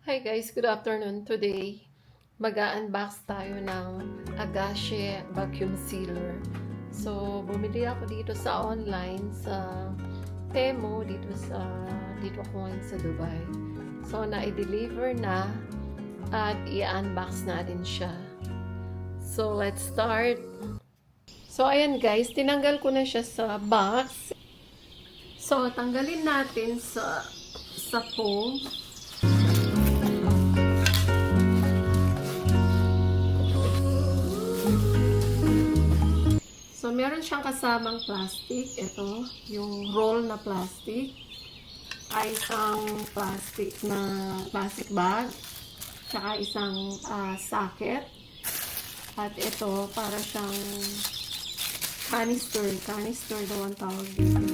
Hi guys, good afternoon. Today, mag-unbox tayo ng Agache vacuum sealer. So, bumili ako dito sa online sa Temu dito ako ngayon sa Dubai. So, na-deliver na at i-unbox natin siya. So, let's start. So, ayan guys, tinanggal ko na siya sa box. So, tanggalin natin sa foam. So, meron siyang kasamang plastic. Ito, yung roll na plastic. Ay isang plastic bag. Tsaka isang socket. At ito, para siyang canister. Canister daw ang tawag dito.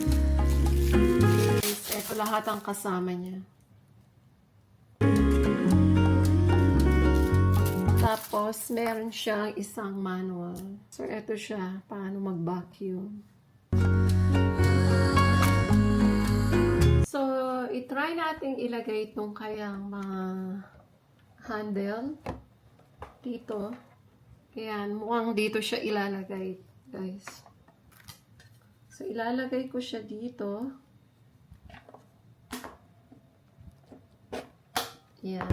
Ito lahat ang kasama niya. Tapos, meron siyang isang manual. So, ito siya, paano mag-vacuum. So, itry natin ilagay itong kayang mga handle dito. Ayan, mukhang dito siya ilalagay, guys. So, ilalagay ko siya dito. Ayan.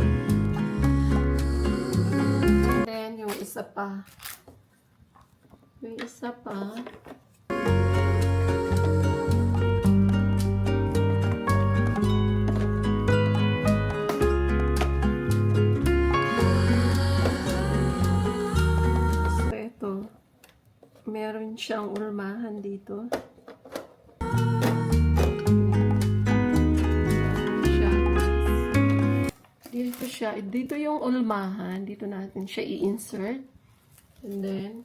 Yung isa pa. Yung isa pa. So, ito. Meron siyang ulmahan dito. Dito yung ulmahan. Dito natin siya i-insert. And then,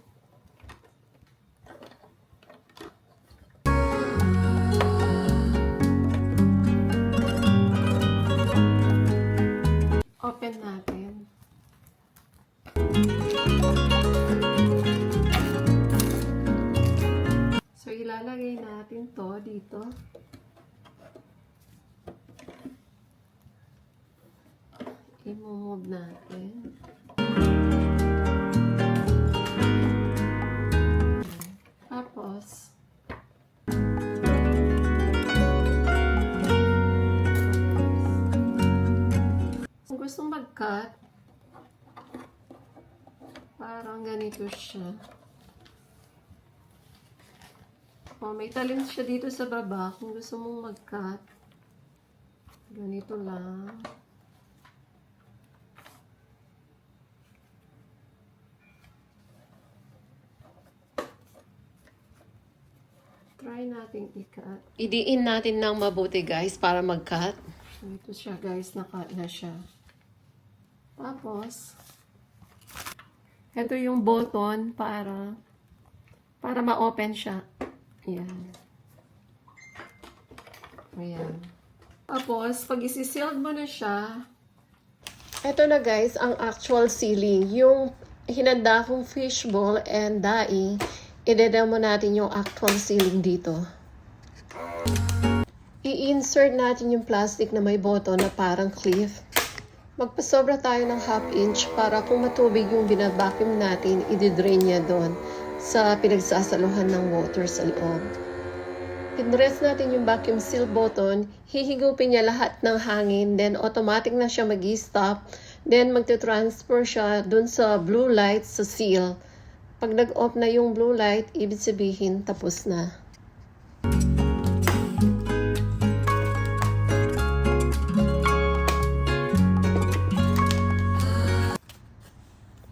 open natin. So, ilalagay natin to dito. I-move natin. Tapos, kung gustong mag-cut, parang ganito siya. O, may talim siya dito sa baba. Kung gusto mong mag-cut, ganito lang. Try natin i-cut. Idiin natin ng mabuti guys para mag-cut. Ito siya guys, na-cut na siya. Tapos, ito yung button para ma-open siya. Ayan. Ayan. Tapos, pag isi-sealed mo na siya, ito na guys, ang actual sealing. Yung hinanda kong fishbowl and daing, i-demo natin yung actual sealing dito. I-insert natin yung plastic na may button na parang clip. Magpasobra tayo ng 1/2 inch para kung matubig yung binabacuum natin, i-drain niya doon sa pinagsasaluhan ng water sa loob. Pinrest natin yung vacuum seal button, hihigupin niya lahat ng hangin, then automatic na siya mag-stop, then magte-transfer siya doon sa blue light sa seal. Pag nag-off na yung blue light, ibig sabihin tapos na.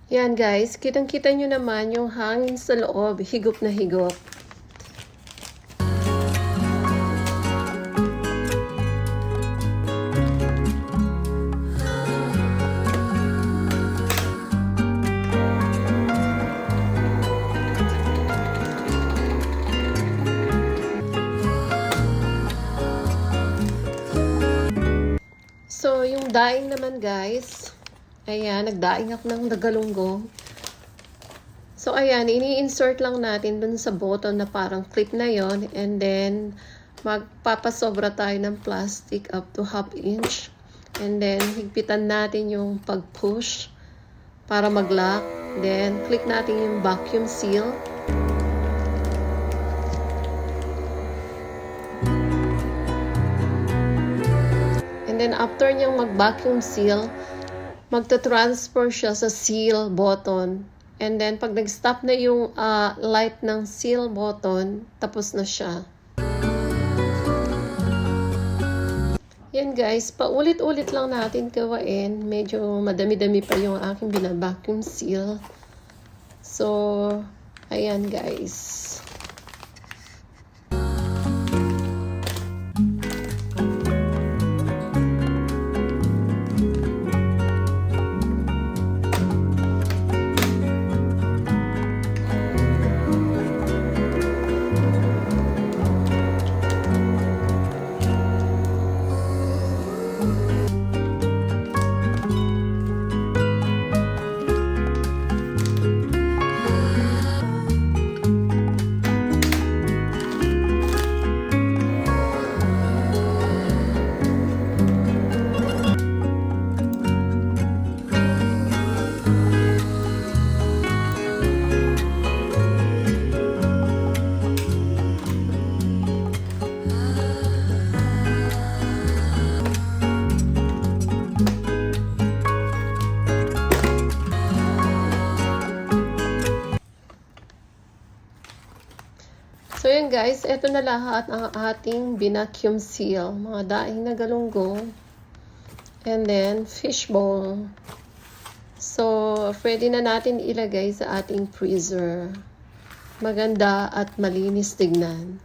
Yan guys, kitang-kita nyo naman yung hangin sa loob, higop na higop. So, yung daing naman guys, ayan, nagdaing ako ng nagalunggong. So, ayan, ini-insert lang natin dun sa button na parang clip na yon, and then, magpapasobra tayo ng plastic up to 1/2 inch. And then, higpitan natin yung pag-push para mag-lock. Then, click natin yung vacuum seal. And then, after niyang mag-vacuum seal, magta-transfer siya sa seal button. And then, pag nag-stop na yung light ng seal button, tapos na siya. Yan guys, paulit-ulit lang natin gawain. Medyo madami-dami pa yung aking bina-vacuum seal. So, ayan guys. So yun guys, ito na lahat ang ating binacuum seal. Mga daing na galunggong. And then, fishbowl. So, pwede na natin ilagay sa ating freezer. Maganda at malinis tignan.